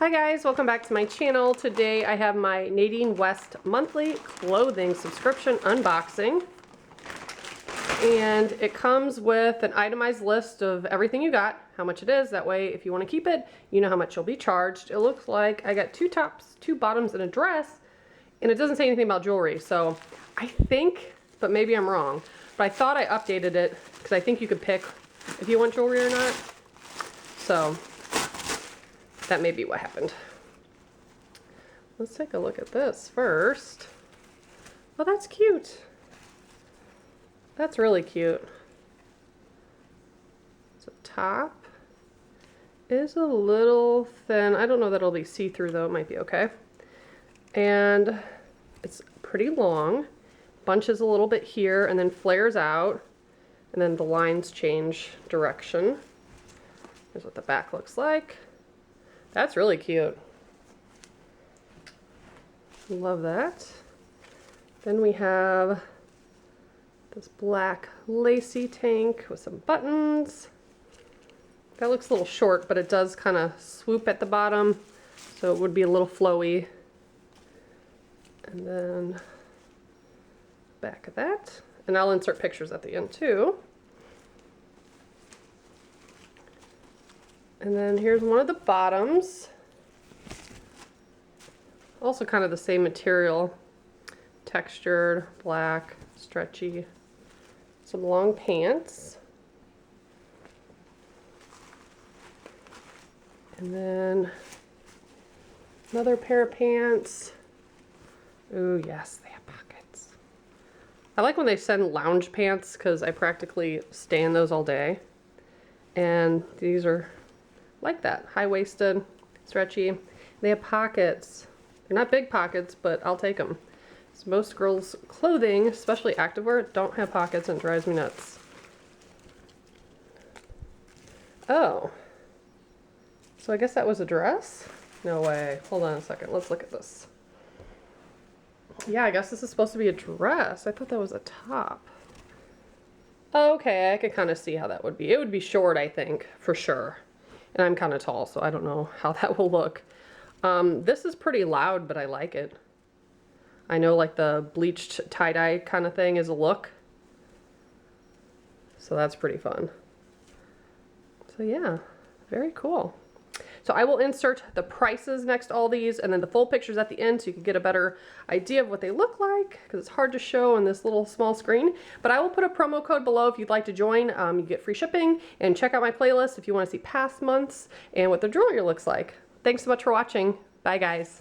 Hi guys, welcome back to my channel. Today I have my Nadine West monthly clothing subscription unboxing. And it comes with an itemized list of everything you got, how much it is. That way, if you want to keep it, you know how much you'll be charged. It looks like I got 2 tops, 2 bottoms, and a dress. And it doesn't say anything about jewelry. So I think, but maybe I'm wrong, but I thought I updated it because I think you could pick if you want jewelry or not. So that may be what happened. Let's take a look at this first. Oh, that's cute. That's really cute. So top is a little thin. I don't know that it'll be see-through though. It might be okay. And it's pretty long. Bunches a little bit here and then flares out. And then the lines change direction. Here's what the back looks like. That's really cute. Love that. Then we have this black lacy tank with some buttons. That looks a little short, but it does kind of swoop at the bottom, so it would be a little flowy. And then back of that. And I'll insert pictures at the end too. And then here's one of the bottoms. Also kind of the same material. Textured, black, stretchy. Some long pants. And then another pair of pants. Ooh, yes, they have pockets. I like when they send lounge pants because I practically stay in those all day. And these are like that, high-waisted, stretchy. They have pockets. They're not big pockets, but I'll take them. So most girls' clothing, especially activewear, don't have pockets and it drives me nuts. Oh. So I guess that was a dress? No way. Hold on a second. Let's look at this. Yeah, I guess this is supposed to be a dress. I thought that was a top. Okay, I could kind of see how that would be. It would be short, I think, for sure. And I'm kind of tall, so I don't know how that will look. This is pretty loud, but I like it. I know like the bleached tie-dye kind of thing is a look. So that's pretty fun. So yeah, very cool. So I will insert the prices next to all these and then the full pictures at the end so you can get a better idea of what they look like because it's hard to show on this little small screen. But I will put a promo code below if you'd like to join. You get free shipping and check out my playlist if you want to see past months and what the jewelry looks like. Thanks so much for watching. Bye guys.